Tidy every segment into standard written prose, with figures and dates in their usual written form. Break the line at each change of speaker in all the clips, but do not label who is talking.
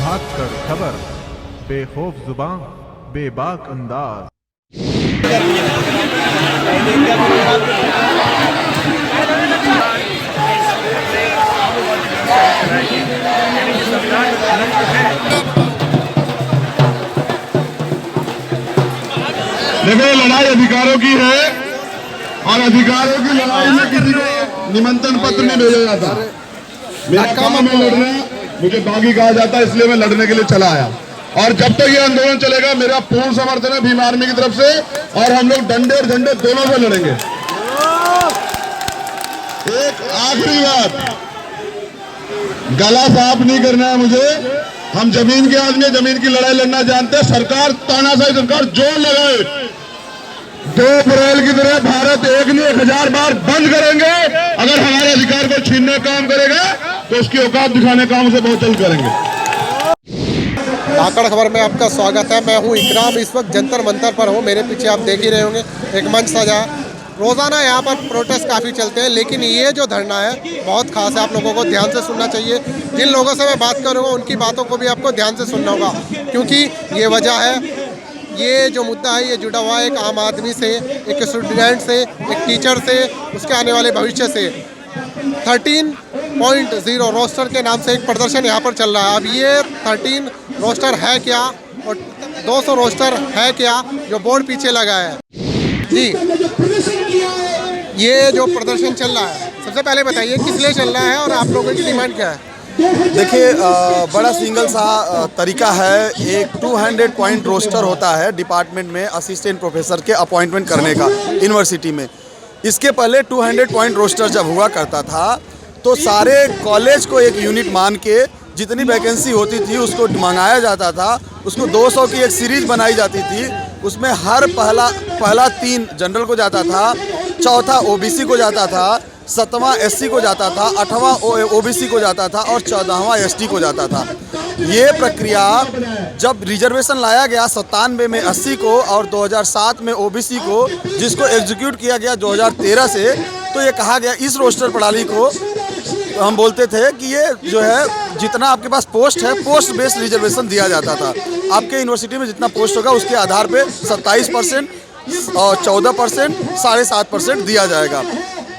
भाग कर खबर, बेखौफ जुबान, बेबाक अंदाज।
देखो, लड़ाई अधिकारों की है और अधिकारों की लड़ाई में किसी को निमंत्रण पत्र नहीं भेजा जाता। मेरा काम है लड़ना, मुझे बागी कहा जाता है, इसलिए मैं लड़ने के लिए चला आया। और जब तक ये आंदोलन चलेगा, मेरा पूर्ण समर्थन है भीम आर्मी की तरफ से, और हम लोग डंडे और झंडे दोनों से लड़ेंगे। एक आखिरी बात, गला साफ नहीं करना है मुझे। हम जमीन के आदमी, जमीन की लड़ाई लड़ना जानते हैं। सरकार, तानाशाही सरकार जोर लगाए, 2 अप्रैल की तरह भारत एक नहीं 1000 बार बंद करेंगे। अगर हमारे अधिकार को छीनने का काम करेगा तो उसकी औकात दिखाने का हम उसे बहुत जल्द करेंगे।
धाकड़ खबर में आपका स्वागत है। मैं हूं इकराम, इस वक्त जंतर मंतर पर हूं। मेरे पीछे आप देख ही रहे होंगे एक मंच सजा। रोज़ाना यहाँ पर प्रोटेस्ट काफ़ी चलते हैं, लेकिन ये जो धरना है बहुत खास है। आप लोगों को ध्यान से सुनना चाहिए। जिन लोगों से मैं बात करूँगा उनकी बातों को भी आपको ध्यान से सुनना होगा, क्योंकि ये वजह है, ये जो मुद्दा है ये जुड़ा हुआ है एक आम आदमी से, एक स्टूडेंट से, एक टीचर से, उसके आने वाले भविष्य से। 13.0 रोस्टर के नाम से एक प्रदर्शन यहाँ पर चल रहा है। अब ये 13 रोस्टर है क्या और 200 रोस्टर है क्या, जो बोर्ड पीछे लगा है जी, ये जो प्रदर्शन चल रहा है, सबसे पहले बताइए किस लिए चल रहा है और आप लोगों की डिमांड क्या है?
देखिए, बड़ा सिंगल सा तरीका है। एक 200 पॉइंट रोस्टर होता है डिपार्टमेंट में असिस्टेंट प्रोफेसर के अपॉइंटमेंट करने का यूनिवर्सिटी में। इसके पहले 200 पॉइंट रोस्टर जब हुआ करता था तो सारे कॉलेज को एक यूनिट मान के जितनी वैकेंसी होती थी उसको मंगाया जाता था। उसको 200 की एक सीरीज बनाई जाती थी। उसमें हर पहला 3 जनरल को जाता था, चौथा ओबीसी को जाता था, 7वां एससी को जाता था, 8वां ओबीसी को जाता था और 14वां एसटी को जाता था। ये प्रक्रिया जब रिजर्वेशन लाया गया 97 में 80 को और 2007 में ओबीसी को, जिसको एग्जीक्यूट किया गया 2013 से, तो ये कहा गया इस रोस्टर प्रणाली को हम बोलते थे कि ये जो है जितना आपके पास पोस्ट है, पोस्ट बेस्ड रिजर्वेशन दिया जाता था। आपके यूनिवर्सिटी में जितना पोस्ट होगा उसके आधार पे 27% और 14%, 7.5% दिया जाएगा।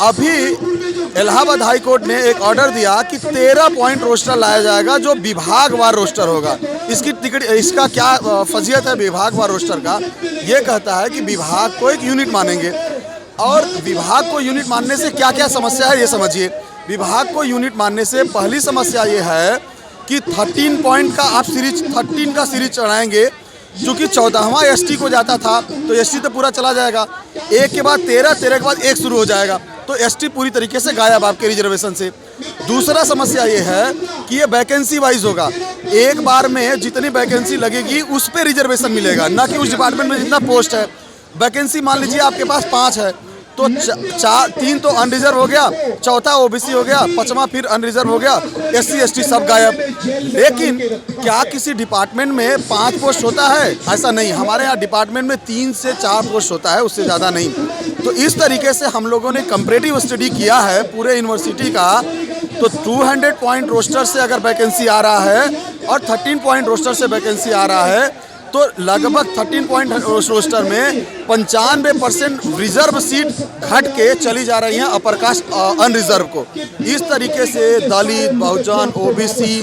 अभी इलाहाबाद हाई कोर्ट ने एक ऑर्डर दिया कि 13 पॉइंट रोस्टर लाया जाएगा जो विभागवार रोस्टर होगा। इसका क्या फजीयत है विभागवार रोस्टर का? ये कहता है कि विभाग को एक यूनिट मानेंगे, और विभाग को यूनिट मानने से क्या क्या समस्या है ये समझिए। विभाग को यूनिट मानने से पहली समस्या ये है कि 13 पॉइंट का आप 13 का सीरीज चढ़ाएंगे। चूँकि 14वां एसटी को जाता था तो एसटी तो पूरा चला जाएगा, एक के बाद 13 के बाद 1 शुरू हो जाएगा, तो एसटी पूरी तरीके से गायब आपके रिजर्वेशन से। दूसरा समस्या ये है कि ये वैकेंसी वाइज होगा। एक बार में जितनी वैकेंसी लगेगी उस पर रिजर्वेशन मिलेगा, ना कि उस डिपार्टमेंट में जितना पोस्ट है। वैकेंसी मान लीजिए आपके पास 5 है तो 3 तो अनरिजर्व हो गया, चौथा ओबीसी हो गया, 5वां फिर अनरिजर्व हो गया, एससी एसटी सब गायब। लेकिन क्या किसी डिपार्टमेंट में 5 पोस्ट होता है? ऐसा नहीं। हमारे यहाँ डिपार्टमेंट में 3 से 4 पोस्ट होता है, उससे ज़्यादा नहीं। तो इस तरीके से हम लोगों ने कंपैरेटिव स्टडी किया है पूरे यूनिवर्सिटी का। तो 200 पॉइंट रोस्टर से अगर वैकेंसी आ रहा है और 13 पॉइंट रोस्टर से वैकेंसी आ रहा है, तो लगभग 13 पॉइंट रोस्टर में 95% रिजर्व सीट घट के चली जा रही हैं अपर कास्ट अनरिजर्व को। इस तरीके से दलित, बहुजन, ओबीसी,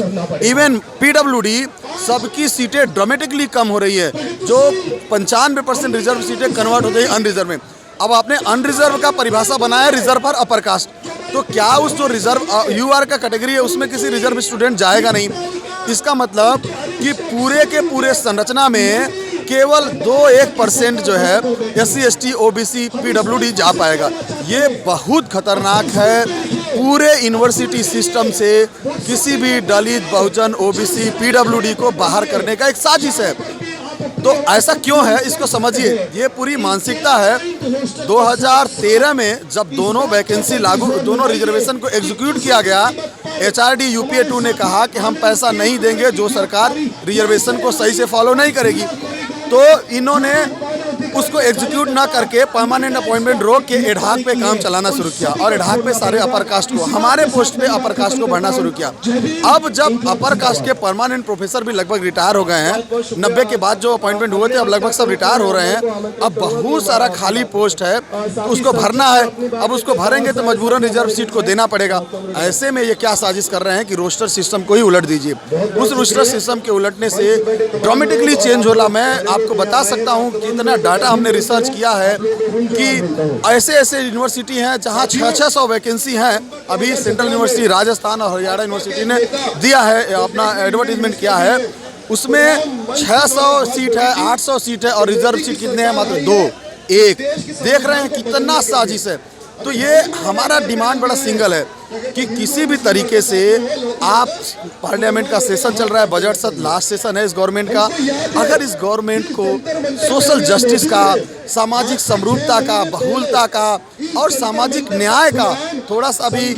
इवन पीडब्ल्यूडी सबकी सीटें ड्रामेटिकली कम हो रही है। जो 95% रिजर्व सीटें कन्वर्ट हो गई अनरिजर्व में। अब आपने अनरिजर्व का परिभाषा बनाया रिजर्व और अपर कास्ट, तो क्या उस जो रिजर्व यूआर का कैटेगरी है उसमें किसी रिजर्व स्टूडेंट जाएगा नहीं। इसका मतलब कि पूरे के पूरे संरचना में केवल 2-1% जो है एससी एसटी ओबीसी पीडब्ल्यूडी जा पाएगा। ये बहुत खतरनाक है। पूरे यूनिवर्सिटी सिस्टम से किसी भी दलित, बहुजन, ओबीसी, पीडब्ल्यूडी को बाहर करने का एक साजिश है। तो ऐसा क्यों है इसको समझिए। ये पूरी मानसिकता है। 2013 में जब दोनों वैकेंसी लागू, दोनों रिजर्वेशन को एग्जीक्यूट किया गया, एचआरडी यूपीए 2 ने कहा कि हम पैसा नहीं देंगे जो सरकार रिजर्वेशन को सही से फॉलो नहीं करेगी। तो इन्होंने उसको एग्जीक्यूट ना करके परमानेंट अपॉइंटमेंट रोक के एडहाक पे काम चलाना शुरू किया और एडहाक पे सारे अपर कास्ट को, हमारे पोस्ट पे अपर कास्ट को भरना शुरू किया। अब जब अपर कास्ट के परमानेंट प्रोफेसर भी लगभग रिटायर हो गए हैं, 90 के बाद जो अपॉइंटमेंट हुए थे अब लगभग सब रिटायर हो रहे हैं, अब बहुत सारा खाली पोस्ट है तो उसको भरना है। अब उसको भरेंगे तो मजबूरन रिजर्व सीट को देना पड़ेगा। ऐसे में ये क्या साजिश कर रहे हैं कि रोस्टर सिस्टम को ही उलट दीजिए। उस रोस्टर सिस्टम के उलटने से ड्रामेटिकली चेंज होला। मैं आपको बता सकता हूँ कि इतना डाटा हमने रिसर्च किया है कि ऐसे ऐसे यूनिवर्सिटी हैं जहाँ 600 वैकेंसी हैं। अभी सेंट्रल यूनिवर्सिटी राजस्थान और हरियाणा यूनिवर्सिटी ने दिया है, अपना एडवर्टीजमेंट किया है, उसमें 600 सीट है, 800 सीट है और रिजर्व सीट कितने हैं? मात्र 2 1। देख रहे हैं कितना साजिश है। तो ये हमारा डिमांड बड़ा सिंगल है कि किसी भी तरीके से आप, पार्लियामेंट का सेशन चल रहा है, बजट सत्र लास्ट सेशन है इस गवर्नमेंट का, अगर इस गवर्नमेंट को सोशल जस्टिस का, सामाजिक समरूपता का, बहुलता का और सामाजिक न्याय का थोड़ा सा भी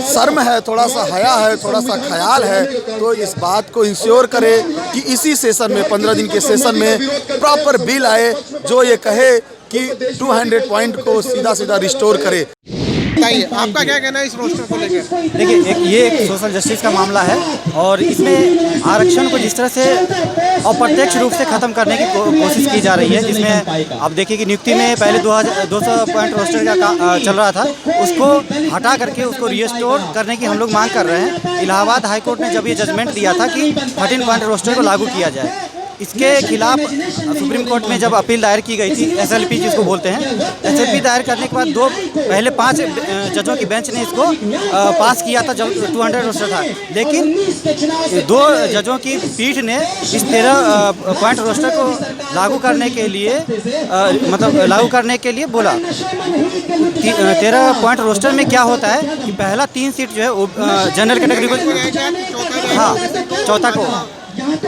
शर्म है, थोड़ा सा हया है, थोड़ा सा ख्याल है, तो इस बात को इंश्योर करे कि इसी सेशन में, 15 दिन के सेशन में प्रॉपर बिल आए जो ये कहे कि 200 पॉइंट को सीधा सीधा रिस्टोर करे।
बताइए आपका क्या कहना है इस रोस्टर को लेकर?
देखिए, ये एक सोशल जस्टिस का मामला है और इसमें आरक्षण को जिस तरह से अप्रत्यक्ष रूप से ख़त्म करने की कोशिश की जा रही है, जिसमें आप देखिए कि नियुक्ति में पहले 200 पॉइंट रोस्टर का चल रहा था, उसको हटा करके उसको रिस्टोर करने की हम लोग मांग कर रहे हैं। इलाहाबाद हाईकोर्ट ने जब ये जजमेंट दिया था कि 13 पॉइंट रोस्टर को लागू किया जाए, इसके खिलाफ सुप्रीम कोर्ट में जब अपील दायर की गई थी, SLP जिसको बोलते हैं, SLP दायर करने के बाद पहले 5 जजों की बेंच ने इसको पास किया था जब 200 रोस्टर था, लेकिन 2 जजों की पीठ ने इस 13 पॉइंट रोस्टर को लागू करने के लिए लागू करने के लिए बोला। 13 पॉइंट रोस्टर में क्या होता है कि पहला 3 सीट जो है जनरल कैटेगरी को, हाँ, चौथा को,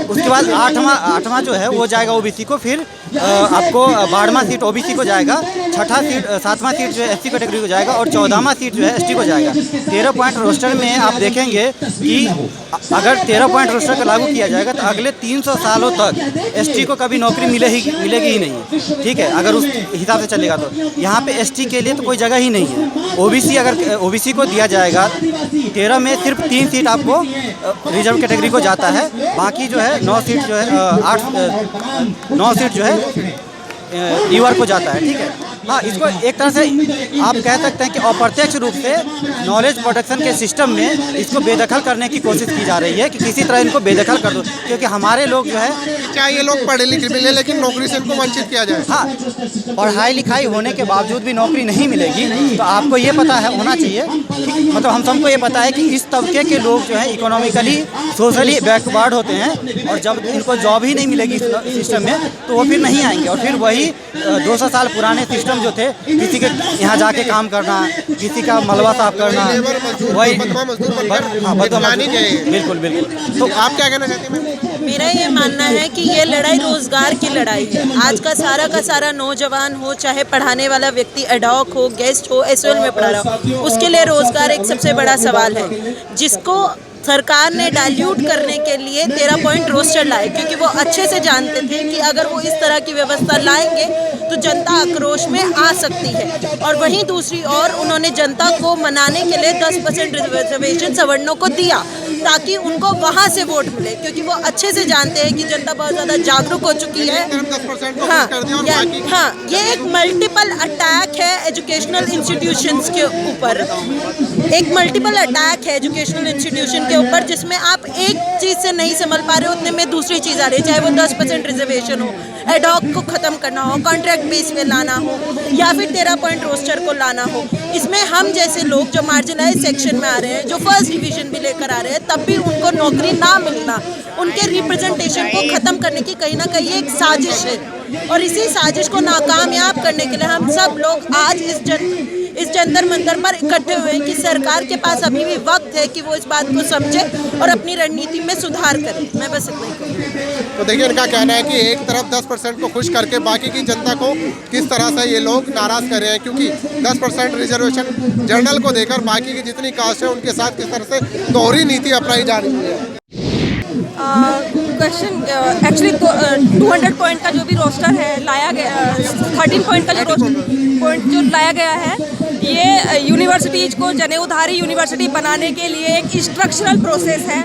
उसके बाद आठवां जो है वो जाएगा ओबीसी को, फिर आपको 12वां सीट ओबीसी को जाएगा, 7वां सीट जो है SC कैटेगरी को जाएगा और 14वां सीट जो है ST को जाएगा। 13 पॉइंट रोस्टर में आप देखेंगे कि अगर 13 पॉइंट रोस्टर को लागू किया जाएगा तो अगले 300 सालों तक ST को कभी नौकरी मिलेगी ही नहीं। ठीक है, अगर उस हिसाब से चलेगा तो यहाँ पे ST के लिए तो कोई जगह ही नहीं है। ओबीसी, अगर ओबीसी को दिया जाएगा 13 में सिर्फ 3 सीट आपको रिजर्व कैटेगरी को जाता है, बाकी जो है 9 सीट जो है 9 सीट जो है यूआर को जाता है। ठीक है, हाँ, इसको एक तरह से आप कह सकते हैं कि अप्रत्यक्ष रूप से नॉलेज प्रोडक्शन के सिस्टम में इसको बेदखल करने की कोशिश की जा रही है कि किसी तरह इनको बेदखल कर दो, क्योंकि हमारे लोग जो है,
चाहे ये लोग पढ़े लिखे मिले लेकिन नौकरी से इनको वंचित किया जाए।
हाँ, पढ़ाई लिखाई होने के बावजूद भी नौकरी नहीं मिलेगी। तो आपको ये पता है, होना चाहिए, मतलब हम सबको ये पता है कि इस तबके के लोग जो है इकोनॉमिकली सोशली बैकवर्ड होते हैं और जब इनको जॉब ही नहीं मिलेगी इस सिस्टम में तो वो फिर नहीं आएंगे और फिर वही 200 साल पुराने सिस्टम जो थे, किसी के यहाँ जाके काम करना, किसी का मलबा साफ करना, वही बिल्कुल बिल्कुल।
तो आप क्या कहना चाहते हैं?
मेरा ये मानना है कि ये लड़ाई रोजगार की लड़ाई है। आज का सारा नौजवान हो, चाहे पढ़ाने वाला व्यक्ति एडॉक हो, गेस्ट हो, एसओएल में पढ़ा रहा हो, उसके लिए रोजगार एक सबसे बड़ा सवाल है, जिसको सरकार ने डाइल्यूट करने के लिए 13 पॉइंट रोस्टर लाए, क्योंकि वो अच्छे से जानते थे कि अगर वो इस तरह की व्यवस्था लाएंगे तो जनता आक्रोश में आ सकती है। और वहीं दूसरी ओर उन्होंने जनता को मनाने के लिए 10% रिजर्वेशन सवर्णों को दिया ताकि उनको वहाँ से वोट मिले, क्योंकि वो अच्छे से जानते हैं कि जनता बहुत ज़्यादा जागरूक हो चुकी है। हाँ, ये एक मल्टीपल अटैक है एजुकेशनल इंस्टीट्यूशंस के ऊपर, एक मल्टीपल अटैक है एजुकेशनल इंस्टीट्यूशन के ऊपर, जिसमें आप एक चीज़ से नहीं संभल पा रहे हो, उतने में दूसरी चीज़ आ रही है, चाहे वो 10% रिजर्वेशन हो, एडॉक को ख़त्म करना हो, कॉन्ट्रैक्ट बेस पे लाना हो, या फिर 13 पॉइंट रोस्टर को लाना हो। इसमें हम जैसे लोग जो मार्जिनलाइज सेक्शन में आ रहे हैं, जो फर्स्ट डिवीजन भी लेकर आ रहे हैं, तब भी उनको नौकरी ना मिलना, उनके रिप्रेजेंटेशन को ख़त्म करने की कहीं ना कहीं एक साजिश है। और इसी साजिश को नाकामयाब करने के लिए हम सब लोग आज इस जंतर मंतर पर इकट्ठे हुए हैं कि सरकार के पास अभी भी वक्त है कि वो इस बात को समझे और अपनी रणनीति में सुधार करे। मैं बस इतना ही कहूँगी।
तो देखिए, इनका कहना है कि एक तरफ 10% को खुश करके बाकी की जनता को किस तरह से ये लोग नाराज़ कर रहे हैं, क्योंकि 10% रिजर्वेशन जनरल को देकर बाकी की जितनी कास्ट है उनके साथ किस तरह से दोहरी नीति अपनाई जा रही है।
क्वेश्चन एक्चुअली 200 पॉइंट का जो भी रोस्टर है लाया गया, 13 पॉइंट का जो पॉइंट जो लाया गया है, ये यूनिवर्सिटीज़ को जनेऊधारी यूनिवर्सिटी बनाने के लिए एक स्ट्रक्चरल प्रोसेस है।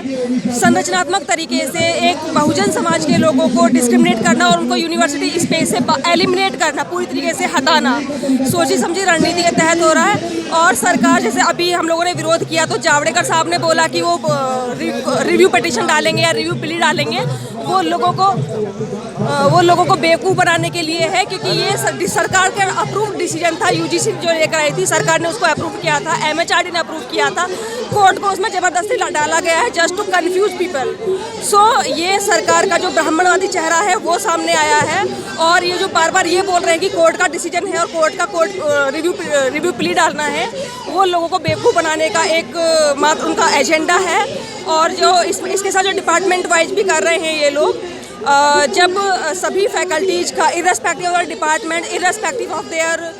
संरचनात्मक तरीके से एक बहुजन समाज के लोगों को डिस्क्रिमिनेट करना और उनको यूनिवर्सिटी स्पेस से एलिमिनेट करना, पूरी तरीके से हटाना सोची समझी रणनीति के तहत हो रहा है। और सरकार, जैसे अभी हम लोगों ने विरोध किया तो जावड़ेकर साहब ने बोला कि वो रिव्यू पिटीशन डालेंगे या रिव्यू प्ली डालेंगे, वो लोगों को बेवकूफ़ बनाने के लिए है, क्योंकि ये सरकार का अप्रूव डिसीजन था। यूजीसी जो लेकर आई थी, सरकार ने उसको अप्रूव किया था, एमएचआरडी ने अप्रूव किया था, कोर्ट को उसमें ज़बरदस्ती डाला गया है जस्ट टू कंफ्यूज पीपल। सो ये सरकार का जो ब्राह्मणवादी चेहरा है वो सामने आया है। और ये जो बार बार ये बोल रहे हैं कि कोर्ट का डिसीजन है और कोर्ट रिव्यू प्ली डालना है, वो लोगों को बेवकूफ़ बनाने का एक मात्र उनका एजेंडा है। और जो इसके साथ जो डिपार्टमेंट वाइज भी कर रहे हैं ये लोग, जब सभी फैकल्टीज़ का irrespective of department, irrespective of their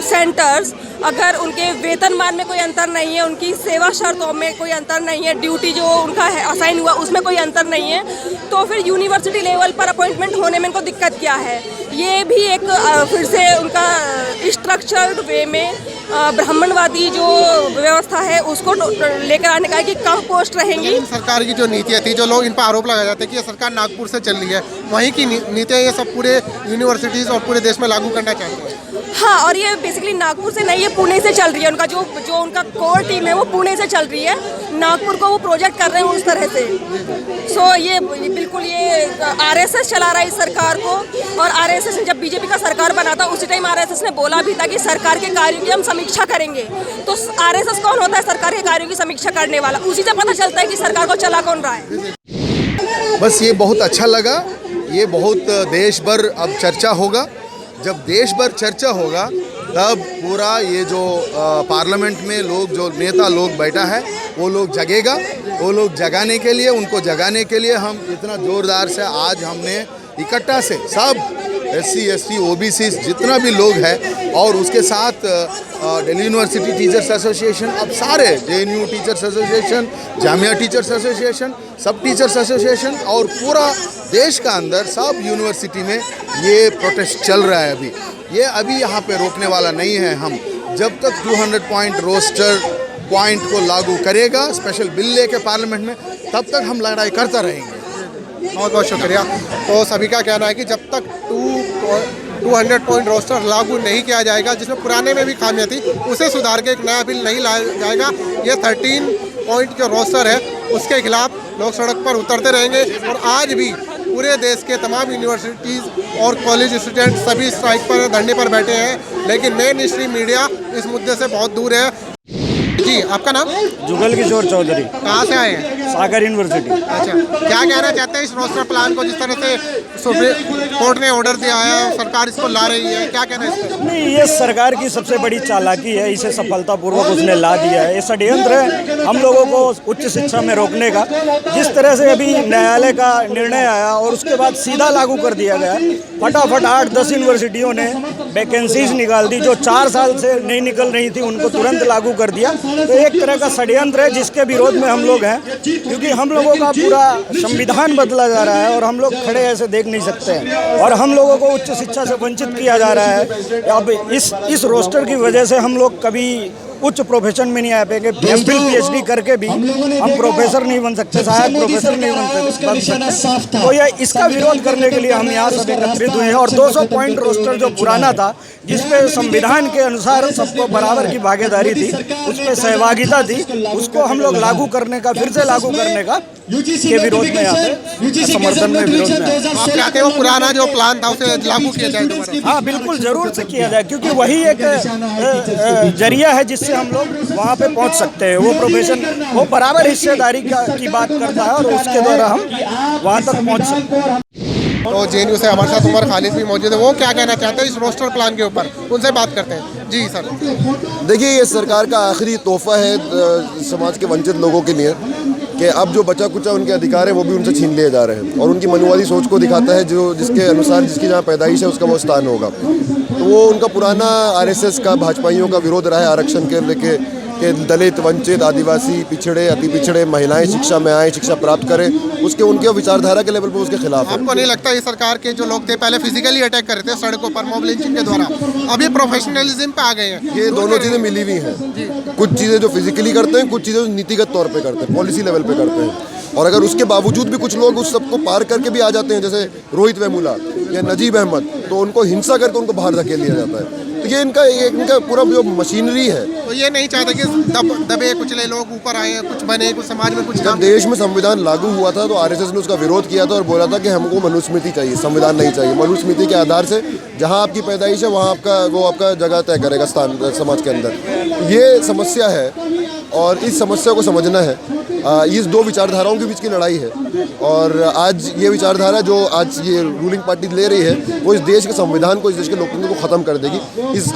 centres, अगर उनके वेतनमान में कोई अंतर नहीं है, उनकी सेवा शर्तों में कोई अंतर नहीं है, ड्यूटी जो उनका है असाइन हुआ उसमें कोई अंतर नहीं है, तो फिर यूनिवर्सिटी लेवल पर अपॉइंटमेंट होने में इनको दिक्कत क्या है? ये भी एक फिर से उनका स्ट्रक्चर्ड वे में ब्राह्मणवादी जो व्यवस्था है उसको लेकर आने का है कि कम पोस्ट रहेंगी।
सरकार की जो नीतियाँ थी, जो लोग इन पर आरोप लगाए जाते हैं कि ये सरकार नागपुर से चल रही है, वहीं की नीतियाँ ये सब पूरे यूनिवर्सिटीज़ और पूरे देश में लागू करना चाहते हैं।
हाँ, और ये बेसिकली नागपुर से नहीं, ये पुणे से चल रही है। उनका जो उनका कोर टीम है वो पुणे से चल रही है, नागपुर को वो प्रोजेक्ट कर रहे हैं उस तरह से। सो ये बिल्कुल ये आरएसएस चला रहा है इस सरकार को। और आरएसएस जब बीजेपी का सरकार बना था उसी टाइम आरएसएस ने बोला भी था कि सरकार के कार्यों की हम समीक्षा करेंगे। तो आरएसएस कौन होता है सरकार के कार्यों की समीक्षा करने वाला? उसी से पता चलता है कि सरकार को चला कौन रहा है।
बस ये बहुत अच्छा लगा, ये बहुत देश भर अब चर्चा होगा। जब देश भर चर्चा होगा तब पूरा ये जो पार्लियामेंट में लोग, जो नेता लोग बैठा है, वो लोग जगेगा। वो लोग जगाने के लिए, उनको जगाने के लिए हम इतना ज़ोरदार से आज हमने इकट्ठा से सब SC ST OBC जितना भी लोग हैं, और उसके साथ दिल्ली यूनिवर्सिटी टीचर्स एसोसिएशन, अब सारे JNU teachers association, Jamia teachers association, सब टीचर्स एसोसिएशन और पूरा देश का अंदर सब यूनिवर्सिटी में ये प्रोटेस्ट चल रहा है। अभी ये यहाँ पे रोकने वाला नहीं है। हम जब तक 200 पॉइंट रोस्टर पॉइंट को लागू करेगा स्पेशल बिल लेके पार्लियामेंट में, तब तक हम लड़ाई करता रहेंगे।
बहुत बहुत शुक्रिया। तो सभी का कहना है कि जब तक 200 पॉइंट रोस्टर लागू नहीं किया जाएगा, जिसमें पुराने में भी खामियां थी, उसे सुधार के एक नया बिल नहीं लाया जाएगा, ये 13 पॉइंट जो रोस्टर है उसके खिलाफ लोग सड़क पर उतरते रहेंगे। और आज भी पूरे देश के तमाम यूनिवर्सिटीज़ और कॉलेज स्टूडेंट सभी स्ट्राइक पर, धरने पर बैठे हैं, लेकिन मेन स्ट्रीम मीडिया इस मुद्दे से बहुत दूर है। जी, आपका नाम?
जुगल किशोर चौधरी।
कहाँ से आए हैं?
सागर यूनिवर्सिटी।
अच्छा, क्या कहना चाहते हैं इस रोस्टर प्लान को, जिस तरह से सुप्रीम कोर्ट ने ऑर्डर दिया है और सरकार इसको ला रही है, क्या कहना है इस पर?
नहीं, ये सरकार की सबसे बड़ी चालाकी है, इसे सफलतापूर्वक उसने ला दिया है। ये षड्यंत्र है हम लोगों को उच्च शिक्षा में रोकने का। जिस तरह से अभी न्यायालय का निर्णय आया और उसके बाद सीधा लागू कर दिया गया, फटाफट 8-10 यूनिवर्सिटियों ने वैकेंसीज निकाल दी, जो 4 साल से नहीं निकल रही थी, उनको तुरंत लागू कर दिया। तो एक तरह का षड्यंत्र है जिसके विरोध में हम लोग हैं, क्योंकि हम लोगों का पूरा संविधान बदला जा रहा है और हम लोग खड़े ऐसे देख नहीं सकते हैं, और हम लोगों को उच्च शिक्षा से वंचित किया जा रहा है। अब इस रोस्टर की वजह से हम लोग कभी उच्च प्रोफेशन में नहीं आ पाएंगे। MPhil PhD करके भी हम प्रोफेसर नहीं बन सकते, सहायक प्रोफेसर नहीं बन सकते। तो ये इसका विरोध करने के लिए हम यहाँ सब एकत्रित हुए हैं। और 200 पॉइंट रोस्टर जो पुराना था, जिसमें संविधान के अनुसार सबको बराबर की भागीदारी थी, उसमें सहभागिता थी, उसको हम लोग लागू करने का, फिर से लागू करने का के विरोध में यहाँ पे, समर्थन में, विरोध में।
आप चाहते हो पुराना जो प्लान था उसे लागू किया जाए दोबारा?
हाँ, बिल्कुल ज़रूर से किया जाए, क्योंकि वही एक जरिया है जिससे हम लोग वहाँ पे पहुँच सकते हैं। वो प्रोफेशन, वो बराबर हिस्सेदारी की बात करता है और उसके द्वारा हम वहाँ तक पहुँच सकते हैं।
तो JNU से हमारे साथ उमर खालिद भी मौजूद है, वो क्या कहना चाहते हैं इस रोस्टर प्लान के ऊपर, उनसे बात करते हैं। जी सर।
देखिए, ये सरकार का आखिरी तोहफा है समाज के वंचित लोगों के लिए, कि अब जो बचा कुचा उनके अधिकार है वो भी उनसे छीन लिए जा रहे हैं, और उनकी मनवादी सोच को दिखाता है, जो जिसके अनुसार जिसकी जहाँ पैदाइश है उसका वो स्थान होगा। तो वो उनका पुराना RSS का, भाजपाइयों का विरोध रहा है आरक्षण के लेके, कि दलित, वंचित, आदिवासी, पिछड़े, अति पिछड़े महिलाएं शिक्षा में आए, शिक्षा प्राप्त करें, उसके उनके विचारधारा के लेवल पर उसके खिलाफ है।
आपको नहीं लगता ये सरकार के जो लोग थे पहले फिजिकली अटैक कर रहे थे सड़कों पर मॉब लिंचिंग के द्वारा, अभी प्रोफेशनलिज्म पे आ गए हैं?
ये दोनों चीज़ें मिली हुई हैं। कुछ चीज़ें जो फिजिकली करते हैं, कुछ चीज़ें जो नीतिगत तौर पे करते हैं, पॉलिसी लेवल पे करते हैं। और अगर उसके बावजूद भी कुछ लोग उस सबको पार करके भी आ जाते हैं, जैसे रोहित वेमुला या नजीब अहमद, तो उनको हिंसा करके उनको बाहर धकेल दिया जाता है। तो ये इनका पूरा जो मशीनरी है,
तो ये नहीं चाहते कि दबे कुचले लोग ऊपर आए, कुछ बने, कुछ समाज में कुछ
जब देश में संविधान लागू हुआ था तो आरएसएस ने उसका विरोध किया था और बोला था कि हमको मनुस्मृति चाहिए, संविधान नहीं चाहिए। मनुस्मृति के आधार से जहाँ आपकी पैदाइश है वहाँ आपका जगह तय करेगा स्थान समाज के अंदर। ये समस्या है और इस समस्या को समझना है। इस दो विचारधाराओं के बीच की लड़ाई है और आज ये विचारधारा जो आज ये रूलिंग पार्टी ले रही है वो इस देश के संविधान को, इस देश के लोकतंत्र को ख़त्म कर देगी।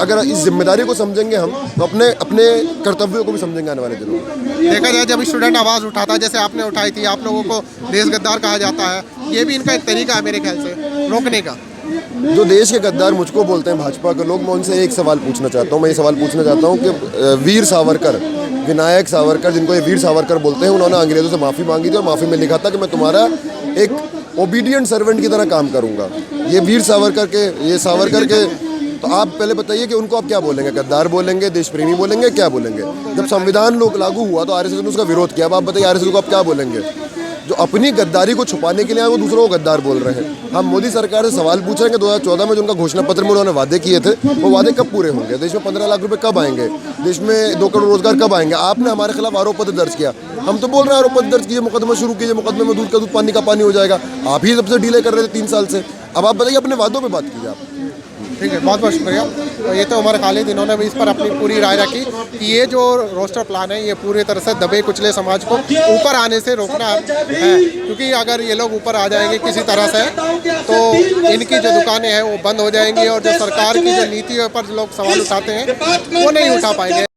अगर इस जिम्मेदारी को समझेंगे हम तो अपने कर्तव्यों को भी समझेंगे आने वाले दिनों में।
देखा जाए जब स्टूडेंट आवाज़ उठाता है, जैसे आपने उठाई थी, आप लोगों को देश गद्दार कहा जाता है, ये भी इनका एक तरीका है मेरे ख्याल से रोकने का।
जो देश के गद्दार मुझको बोलते हैं भाजपा के लोग, मैं उनसे एक सवाल पूछना चाहता हूँ। मैं ये सवाल पूछना चाहता हूँ कि वीर सावरकर, विनायक सावरकर, जिनको ये वीर सावरकर बोलते हैं, उन्होंने अंग्रेज़ों से माफ़ी मांगी थी और माफ़ी में लिखा था कि मैं तुम्हारा एक ओबीडियंट सर्वेंट की तरह काम करूँगा। ये वीर सावरकर के तो आप पहले बताइए कि उनको आप क्या बोलेंगे? गद्दार बोलेंगे, देश प्रेमी बोलेंगे, क्या बोलेंगे? जब संविधान लोग लागू हुआ तो आरएसएस ने उसका विरोध किया। अब आप बताइए आरएसएस को आप क्या बोलेंगे? जो अपनी गद्दारी को छुपाने के लिए वो दूसरों को गद्दार बोल रहे हैं। हम मोदी सरकार से सवाल पूछ रहे हैं कि 2014 में जो उनका घोषणा पत्र में उन्होंने वादे किए थे वो वादे कब पूरे होंगे? देश में 15 लाख रुपए कब आएंगे? देश में 2 करोड़ रोजगार कब आएंगे? आपने हमारे खिलाफ आरोप पत्र दर्ज किया, हम तो बोल रहे हैं आरोप पत्र दर्ज कीजिए, मुकदमा शुरू कीजिए, मुकदमे में दूध का दूध पानी का पानी हो जाएगा। आप ही सबसे डिले कर रहे थे 3 साल से। अब आप बताइए अपने वादों पर बात कीजिए आप।
ठीक है, बहुत बहुत शुक्रिया। तो ये तो उमर खालिद, इन्होंने भी इस पर अपनी पूरी राय रखी कि ये जो रोस्टर प्लान है ये पूरी तरह से दबे कुचले समाज को ऊपर आने से रोकना है, क्योंकि अगर ये लोग ऊपर आ जाएंगे किसी तरह से तो इनकी जो दुकानें हैं वो बंद हो जाएंगी और जो सरकार की जो नीतियों पर लोग सवाल उठाते हैं वो नहीं उठा पाएंगे।